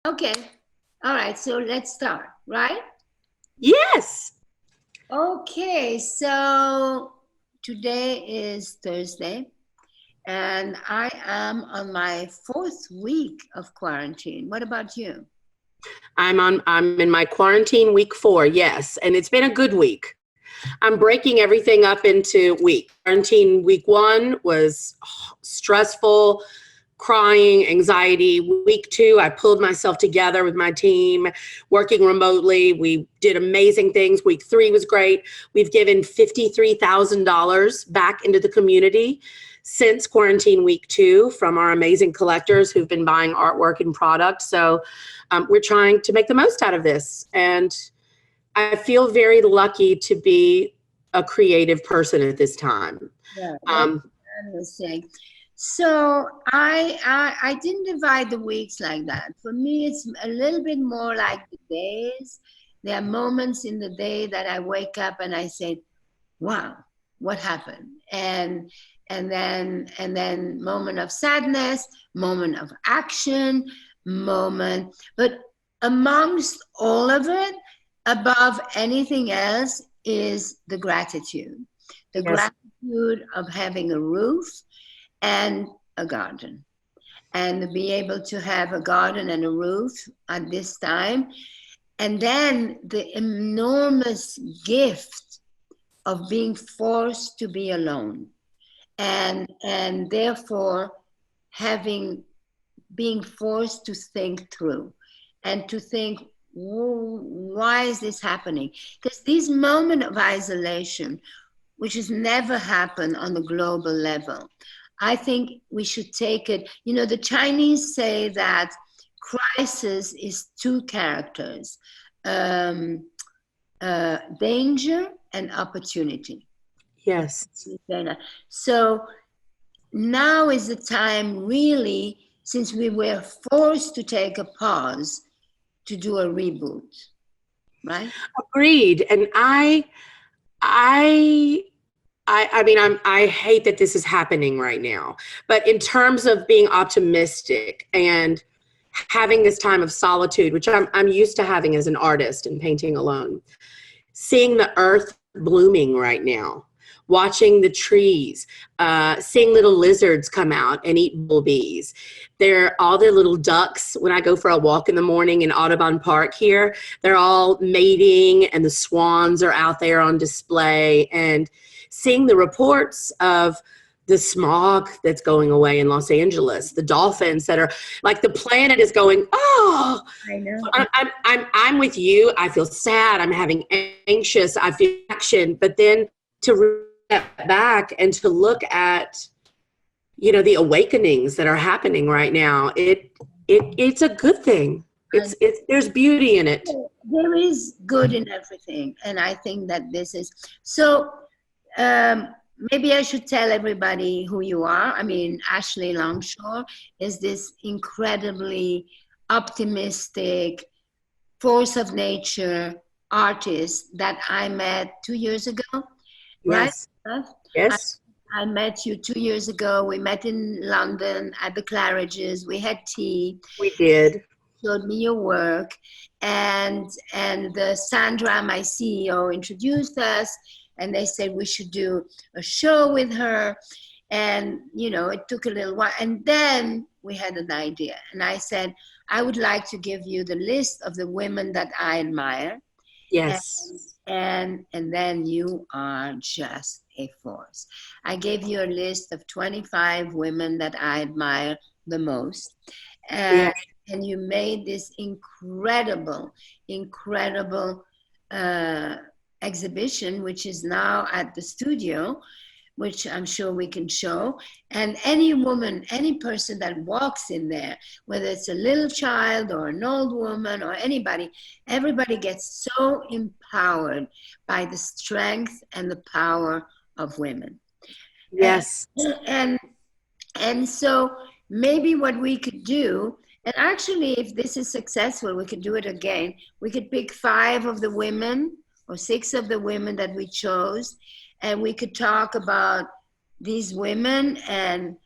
Okay. All right. So let's start, right? Yes. Okay. So today is Thursday, and I am on my fourth week of quarantine. What about you? I'm in my quarantine week 4, yes. And it's been a good week. I'm breaking everything up into week. Quarantine week 1 was stressful, crying, anxiety. Week 2, I pulled myself together with my team, working remotely. We did amazing things. Week 3 was great. We've given $53,000 back into the community since quarantine week 2 from our amazing collectors who've been buying artwork and product. So we're trying to make the most out of this. And I feel very lucky to be a creative person at this time. Yeah, that's Um, what I was saying. So I didn't divide the weeks like that. For me, it's a little bit more like the days. There are moments in the day that I wake up and I say, wow, what happened? And then moment of sadness, moment of action, moment. But amongst all of it, above anything else, is the gratitude. The yes. gratitude of having a roof and a garden. And to be able to have a garden and a roof at this time. And then the enormous gift of being forced to be alone, and therefore having being forced to think through and to think, why is this happening? Because this moment of isolation, which has never happened on a global level, I think we should take it. The Chinese say that crisis is two characters, um, danger and opportunity. Yes. So now is the time, really, since we were forced to take a pause, to do a reboot, right? Agreed. And I I hate that this is happening right now. But in terms of being optimistic and having this time of solitude, which I'm used to having as an artist and painting alone, seeing the earth blooming right now, watching the trees, seeing little lizards come out and eat bumblebees. All their little ducks. When I go for a walk in the morning in Audubon Park here, they're all mating, and the swans are out there on display. And seeing the reports of the smog that's going away in Los Angeles, the dolphins that are like, the planet is going, oh, I know. I'm with you. I feel sad. I'm having anxious. I feel action. But then to step back and to look at, the awakenings that are happening right now, it's a good thing. There's beauty in it. There is good in everything, and I think that this is so. Maybe I should tell everybody who you are. I mean, Ashley Longshore is this incredibly optimistic force of nature artist that I met 2 years ago, right? Yes. I, Yes. I met you 2 years ago. We met in London at the Claridge's. We had tea. We did. Showed me your work, and Sandra, my CEO, introduced us, and they said we should do a show with her, and it took a little while, and then we had an idea, and I said I would like to give you the list of the women that I admire, Yes. and then you are just a force. I gave you a list of 25 women that I admire the most, and Yeah. you made this incredible, incredible exhibition, which is now at the studio, which I'm sure we can show. And any woman, any person that walks in there, whether it's a little child or an old woman or anybody, everybody gets so empowered by the strength and the power of women. Yes. And so maybe what we could do, and actually if this is successful, we could do it again. We could pick 5 of the women or 6 of the women that we chose, and we could talk about these women and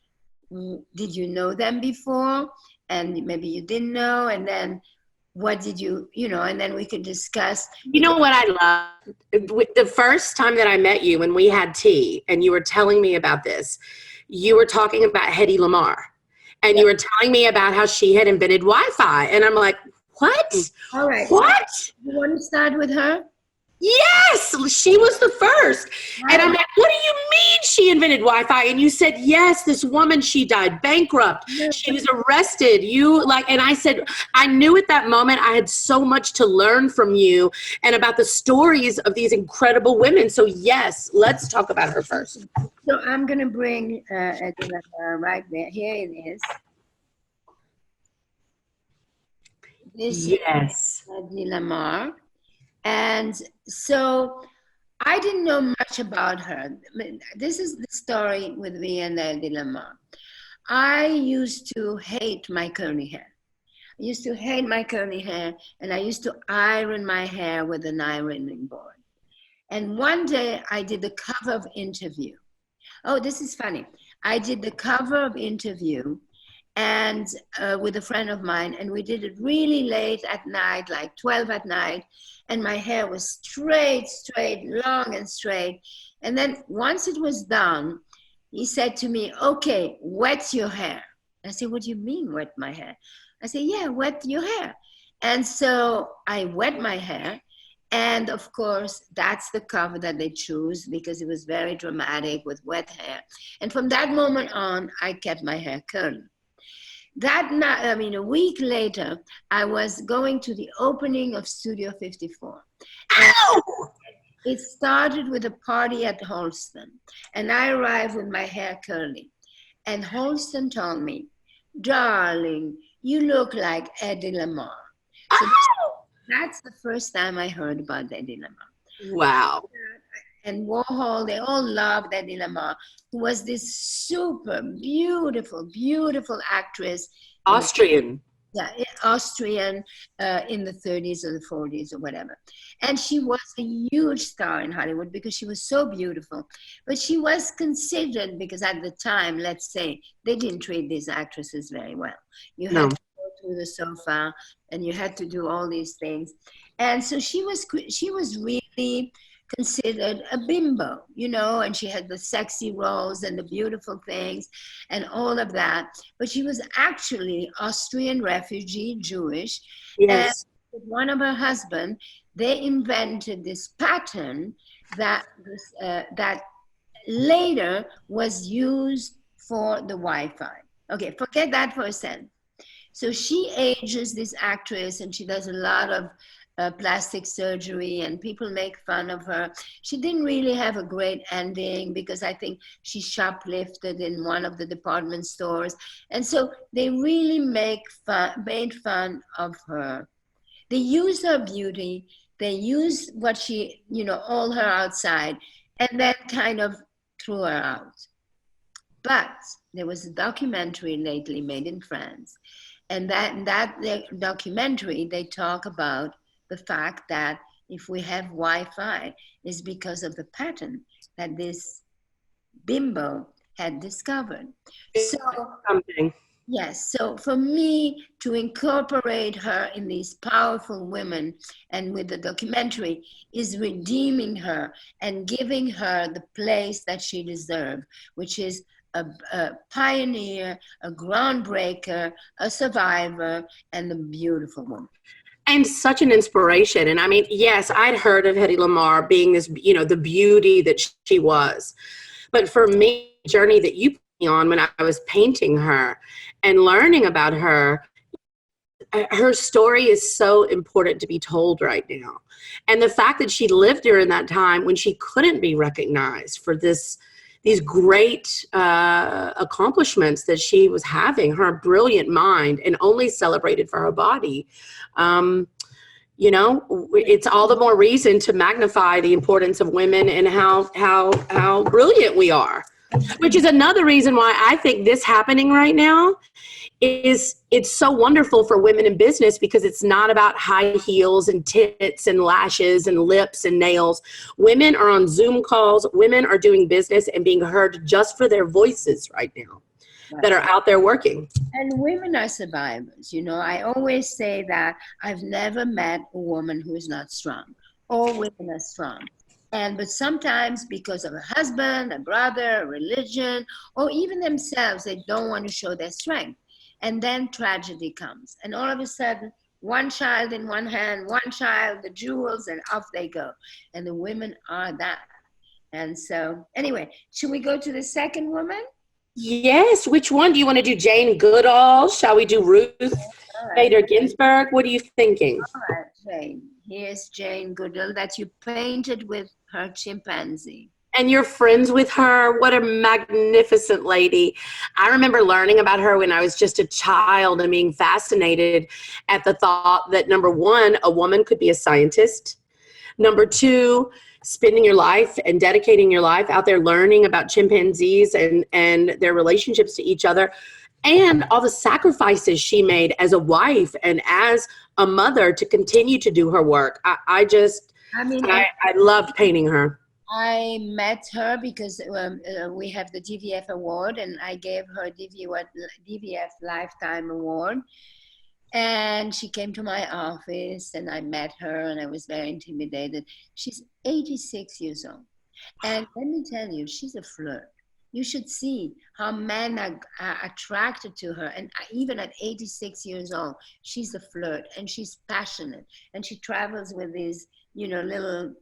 did you know them before? and maybe you didn't know, and then what did you, and then we could discuss. You know what I love? The first time that I met you when we had tea and you were telling me about this, you were talking about Hedy Lamarr. And you were telling me about how she had invented Wi-Fi. And I'm like, what? All right. What? You want to start with her? Yes, she was the first. And I'm like, what do you mean she invented Wi-Fi? And you said, yes, this woman, she died bankrupt. She was arrested. And I said, I knew at that moment I had so much to learn from you and about the stories of these incredible women. So yes, let's talk about her first. So I'm going to bring right there. Here it is. This yes. is Hedy Lamarr. And so I didn't know much about her. This is the story with me and Hedy Lamarr. I used to hate my curly hair. I used to hate my curly hair, and I used to iron my hair with an ironing board. And one day I did the cover of Interview. Oh, this is funny. I did the cover of Interview and with a friend of mine, and we did it really late at night, like 12 at night, and my hair was straight, long and straight. And then once it was done, he said to me, okay, wet your hair. I said, what do you mean wet my hair? I said, yeah, wet your hair. And so I wet my hair. And of course, that's the cover that they choose because it was very dramatic with wet hair. And from that moment on, I kept my hair curly. That night, a week later, I was going to the opening of Studio 54. Ow! It started with a party at Holston, and I arrived with my hair curly. And Holston told me, darling, you look like Hedy Lamarr. So that's the first time I heard about Hedy Lamarr. Wow. And Warhol, they all loved Hedy Lamarr, who was this super beautiful, beautiful actress. Austrian. Austrian in the 30s or the 40s or whatever. And she was a huge star in Hollywood because she was so beautiful. But she was considered, because at the time, let's say, they didn't treat these actresses very well. You had to go through the sofa and you had to do all these things. And so she was really considered a bimbo, and she had the sexy roles and the beautiful things and all of that. But she was actually Austrian refugee, Jewish. Yes. And with one of her husbands, they invented this pattern that later was used for the Wi-Fi. Okay, forget that for a second. So she ages, this actress, and she does a lot of plastic surgery, and people make fun of her. She didn't really have a great ending because I think she shoplifted in one of the department stores. And so they really made fun of her. They used her beauty. They used what she, all her outside, and then kind of threw her out. But there was a documentary lately made in France. And that documentary, they talk about the fact that if we have Wi-Fi, is because of the pattern that this bimbo had discovered. So, yes, so for me to incorporate her in these powerful women and with the documentary is redeeming her and giving her the place that she deserved, which is a pioneer, a groundbreaker, a survivor, and a beautiful woman. And such an inspiration. And I mean, yes, I'd heard of Hedy Lamarr being this, the beauty that she was. But for me, the journey that you put me on when I was painting her and learning about her, her story is so important to be told right now. And the fact that she lived during that time when she couldn't be recognized for these great accomplishments that she was having, her brilliant mind, and only celebrated for her body. It's all the more reason to magnify the importance of women and how brilliant we are, which is another reason why I think this happening right now it's so wonderful for women in business, because it's not about high heels and tits and lashes and lips and nails. Women are on Zoom calls. Women are doing business and being heard just for their voices right now. that are out there working. And women are survivors. You know, I always say that I've never met a woman who is not strong. All women are strong. But sometimes because of a husband, a brother, a religion, or even themselves, they don't want to show their strength. And then tragedy comes. And all of a sudden, one child in one hand, one child, the jewels, and off they go. And the women are that. And so, anyway, should we go to the second woman? Yes. Which one? Do you want to do Jane Goodall? Shall we do Ruth Bader Ginsburg? What are you thinking? All right, Jane. Here's Jane Goodall that you painted with her chimpanzee. And you're friends with her. What a magnificent lady. I remember learning about her when I was just a child and being fascinated at the thought that, number one, a woman could be a scientist. Number two, spending your life and dedicating your life out there learning about chimpanzees and their relationships to each other, and all the sacrifices she made as a wife and as a mother to continue to do her work. I loved painting her. I met her because we have the DVF award, and I gave her DVF Lifetime Award. And she came to my office and I met her and I was very intimidated. She's 86 years old. And let me tell you, she's a flirt. You should see how men are attracted to her. And even at 86 years old, she's a flirt and she's passionate. And she travels with these, little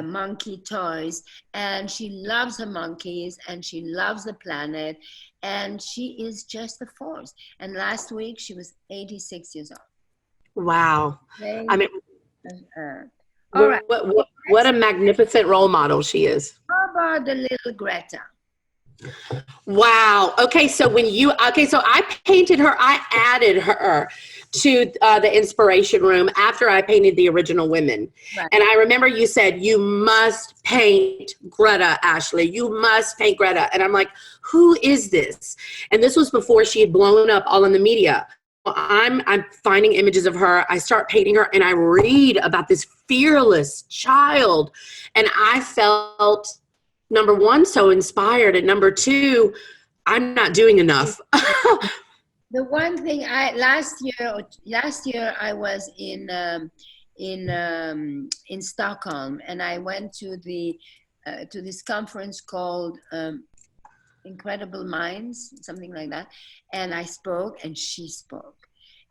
monkey toys. And she loves her monkeys and she loves the planet. And she is just a force. And last week, she was 86 years old. Wow. I mean, all right. What a magnificent role model she is. How about the little Greta? Wow. Okay, so I painted her. I added her to the inspiration room after I painted the original women. Right. And I remember you said, you must paint Greta, Ashley. You must paint Greta. And I'm like, who is this? And this was before she had blown up all in the media. I'm finding images of her. I start painting her and I read about this fearless child. And I felt, number one, so inspired. And number two, I'm not doing enough. The one thing last year I was in Stockholm, and I went to this conference called Incredible Minds, something like that. And I spoke, and she spoke,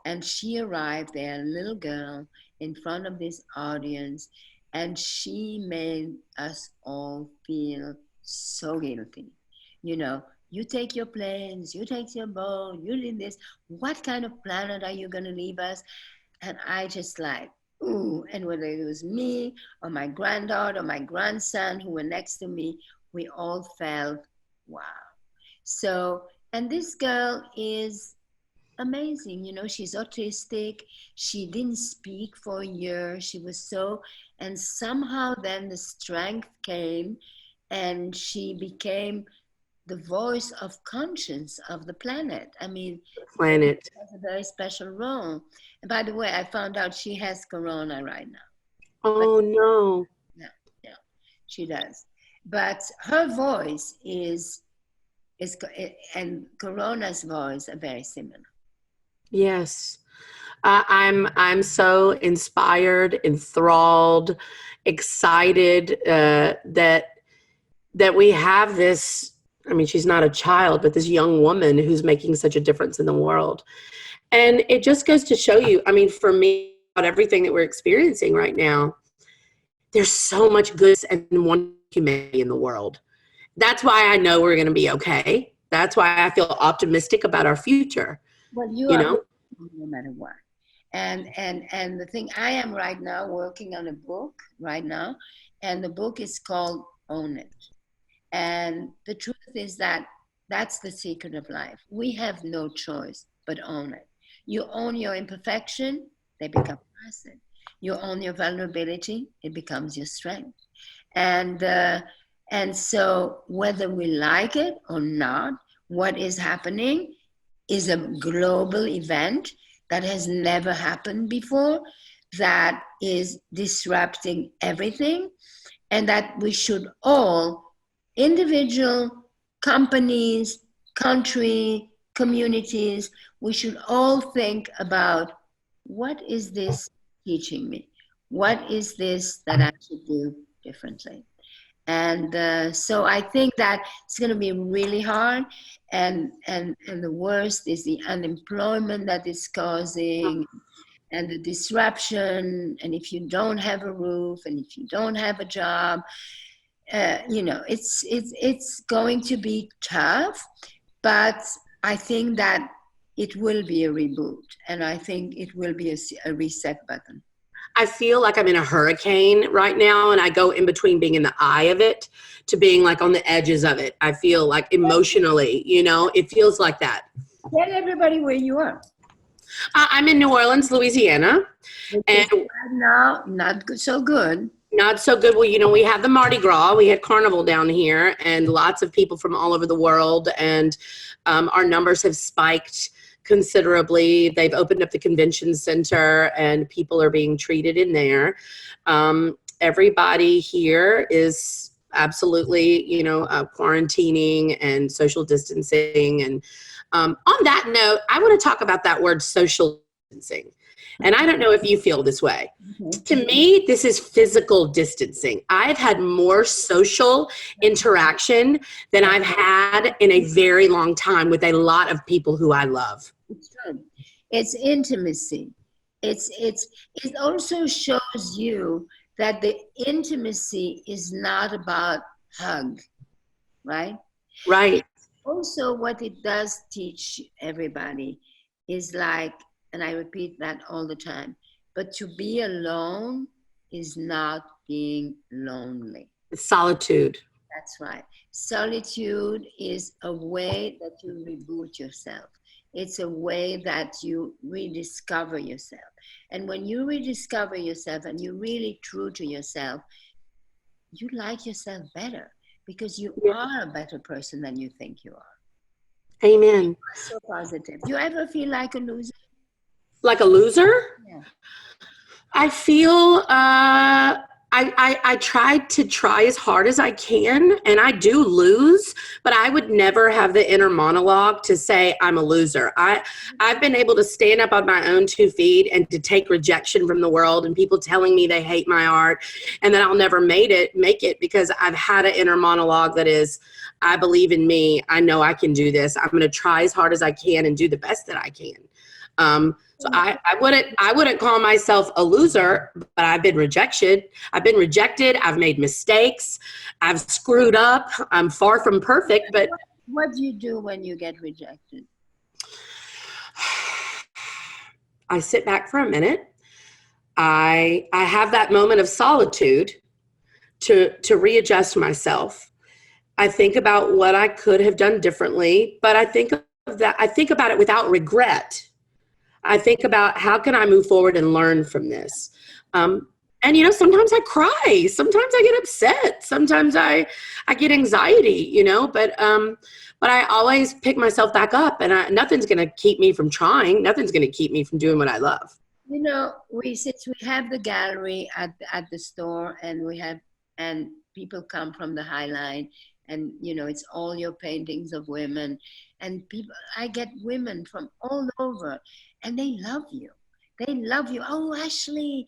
and she arrived there, a little girl, in front of this audience, and she made us all feel so guilty, You take your planes, you take your boat, you leave this. What kind of planet are you going to leave us? And I just ooh. And whether it was me or my granddaughter or my grandson who were next to me, we all felt, wow. So, and this girl is amazing. She's autistic. She didn't speak for a year. She was and somehow then the strength came and she became the voice of conscience of the planet. I mean, planet has a very special role. And by the way, I found out she has corona right now. Oh, no. Yeah, she does. But her voice is and corona's voice are very similar. Yes. I'm so inspired, enthralled, excited that we have this. I mean, she's not a child, but this young woman who's making such a difference in the world. And it just goes to show you, I mean, for me, about everything that we're experiencing right now, there's so much good and wonderful humanity in the world. That's why I know we're going to be okay. That's why I feel optimistic about our future. Well, you are, no matter what. And the thing, I am right now working on a book right now, and the book is called Own It. And the truth is that's the secret of life. We have no choice but own it. You own your imperfection, they become asset. You own your vulnerability, it becomes your strength. And so whether we like it or not, what is happening is a global event that has never happened before, that is disrupting everything, and that we should all, individual, companies, country, communities, we should all think about, what is this teaching me? What is this that I should do differently? And so I think that it's going to be really hard. And the worst is the unemployment that it's causing, and the disruption. And if you don't have a roof, and if you don't have a job, it's going to be tough. But I think that it will be a reboot, and I think it will be a reset button. I feel like I'm in a hurricane right now, and I go in between being in the eye of it to being like on the edges of it. I feel like emotionally, it feels like that. Tell everybody where you are. I'm in New Orleans, Louisiana. And now, not good, so good. Not so good. Well, we have the Mardi Gras. We had Carnival down here, and lots of people from all over the world. And our numbers have spiked considerably. They've opened up the convention center, and people are being treated in there. Everybody here is absolutely, quarantining and social distancing. And on that note, I want to talk about that word, social distancing. And I don't know if you feel this way. Mm-hmm. To me, this is physical distancing. I've had more social interaction than I've had in a very long time with a lot of people who I love. It's good. It's intimacy. It also shows you that the intimacy is not about hug, right? Right. Also, what it does teach everybody is like, and I repeat that all the time, but to be alone is not being lonely. It's solitude. That's right. Solitude is a way that you reboot yourself. It's a way that you rediscover yourself. And when you rediscover yourself and you're really true to yourself, you like yourself better because you are a better person than you think you are. Amen. So positive. Do you ever feel like a loser? Like a loser? Yeah. I feel I try as hard as I can, and I do lose, but I would never have the inner monologue to say I'm a loser. I've been able to stand up on my own 2 feet and to take rejection from the world and people telling me they hate my art and that I'll never make it because I've had an inner monologue that is, I believe in me. I know I can do this. I'm going to try as hard as I can and do the best that I can. So I wouldn't call myself a loser, but I've been rejected. I've made mistakes. I've screwed up. I'm far from perfect, but what do you do when you get rejected? I sit back for a minute. I have that moment of solitude to readjust myself. I think about what I could have done differently, but I think about it without regret. I think about how can I move forward and learn from this. And, sometimes I cry. Sometimes I get upset. Sometimes I get anxiety, but I always pick myself back up, and nothing's going to keep me from trying. Nothing's going to keep me from doing what I love. Since we have the gallery at the store, and people come from the High Line, and it's all your paintings of women, and I get women from all over, and they love you. They love you. Oh, Ashley.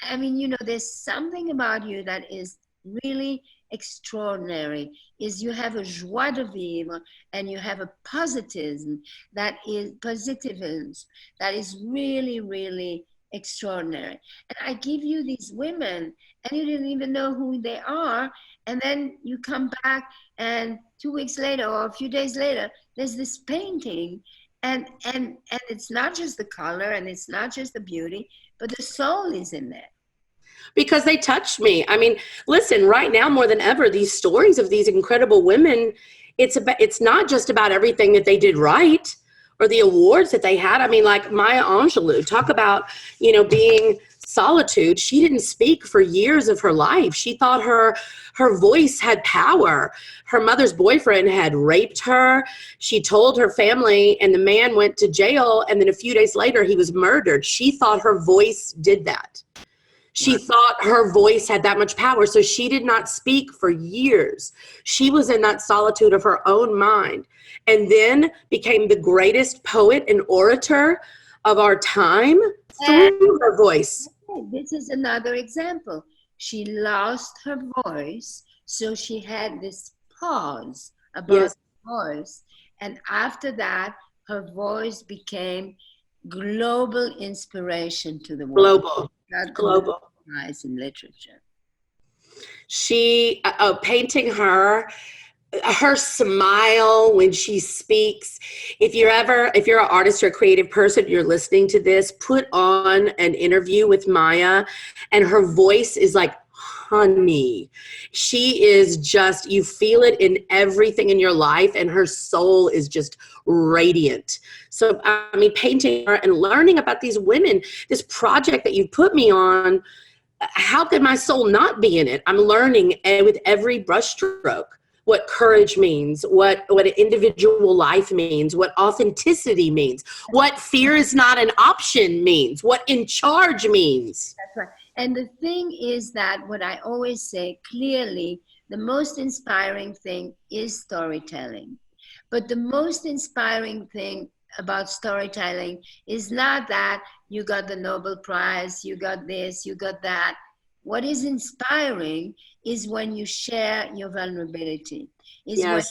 I mean, there's something about you that is really extraordinary. Is you have a joie de vivre, and you have a positivism that is really, really extraordinary. And I give you these women, and you didn't even know who they are, and then you come back, and 2 weeks later or a few days later, there's this painting. And it's not just the color, and it's not just the beauty, but the soul is in there. Because they touched me. I mean, listen, right now more than ever, these stories of these incredible women, it's not just about everything that they did right or the awards that they had. I mean, like Maya Angelou, talk about, being solitude. She didn't speak for years of her life. She thought her voice had power. Her mother's boyfriend had raped her. She told her family, and the man went to jail, and then a few days later he was murdered. She thought her voice did that. She thought her voice had that much power, so she did not speak for years. She was in that solitude of her own mind, and then became the greatest poet and orator of our time through her voice. This is another example. She lost her voice, so she had this pause about her voice. And after that, her voice became global inspiration to the world. Global. In literature. She, painting her smile when she speaks. If you're an artist or a creative person, you're listening to this, put on an interview with Maya, and her voice is like honey. She is just, you feel it in everything in your life, and her soul is just radiant. So, I mean, painting her and learning about these women, this project that you put me on, how could my soul not be in it? I'm learning with every brushstroke what courage means, what an individual life means, what authenticity means, what fear is not an option means, what in charge means. That's right. And the thing is that what I always say clearly, the most inspiring thing is storytelling. But the most inspiring thing about storytelling is not that you got the Nobel Prize, you got this, you got that. What is inspiring is when you share your vulnerability, is when you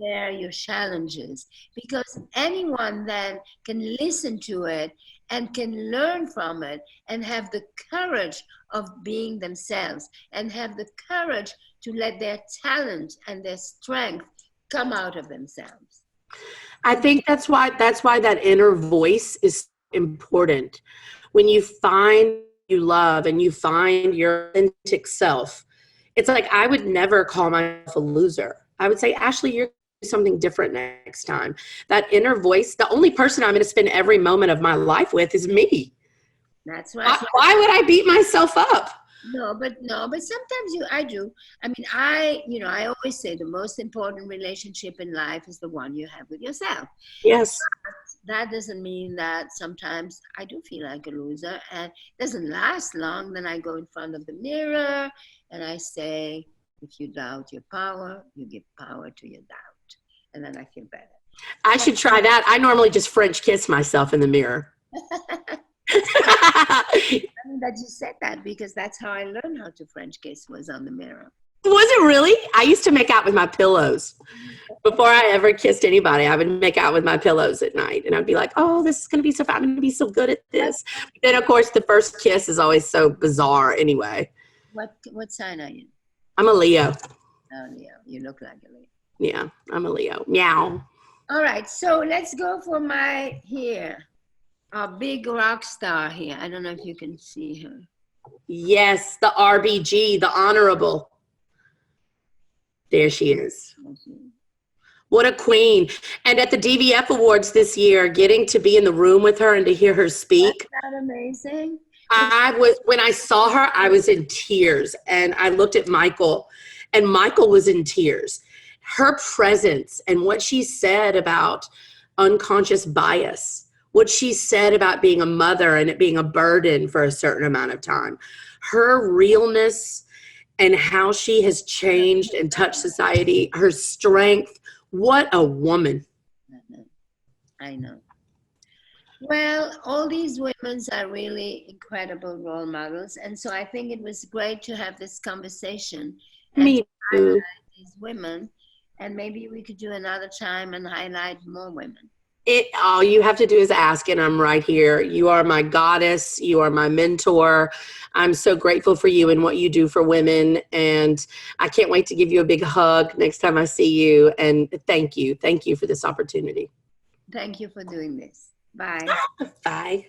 share your challenges, because anyone then can listen to it and can learn from it and have the courage of being themselves and have the courage to let their talent and their strength come out of themselves. I think that's why that inner voice is important. When you find you love and you find your authentic self, it's like, I would never call myself a loser. I would say, Ashley, you're going to do something different next time. That inner voice, the only person I'm going to spend every moment of my life with is me. That's right. Why would I beat myself up? No, but sometimes I do. I mean, I always say the most important relationship in life is the one you have with yourself. Yes. But that doesn't mean that sometimes I do feel like a loser, and it doesn't last long. Then I go in front of the mirror and I say, if you doubt your power, you give power to your doubt. And then I feel better. I should try that. I normally just French kiss myself in the mirror. I mean that you said that because that's how I learned how to French kiss, was on the mirror. Was it really? I used to make out with my pillows. Before I ever kissed anybody, I would make out with my pillows at night. And I'd be like, oh, this is going to be so fun. I'm going to be so good at this. But then, of course, the first kiss is always so bizarre anyway. What sign are you? I'm a Leo. Oh, Leo. You look like a Leo. Yeah, I'm a Leo. Meow. All right. So let's go for our big rock star here. I don't know if you can see her. Yes, the RBG, the Honorable. There she is. What a queen. And at the DVF Awards this year, getting to be in the room with her and to hear her speak. Isn't that amazing? When I saw her, I was in tears. And I looked at Michael, and Michael was in tears. Her presence and what she said about unconscious bias, what she said about being a mother and it being a burden for a certain amount of time, her realness and how she has changed and touched society, her strength. What a woman. I know. Well, all these women are really incredible role models. And so I think it was great to have this conversation. Me too. These women. And maybe we could do another time and highlight more women. All you have to do is ask, and I'm right here. You are my goddess. You are my mentor. I'm so grateful for you and what you do for women. And I can't wait to give you a big hug next time I see you. And thank you. Thank you for this opportunity. Thank you for doing this. Bye. Bye.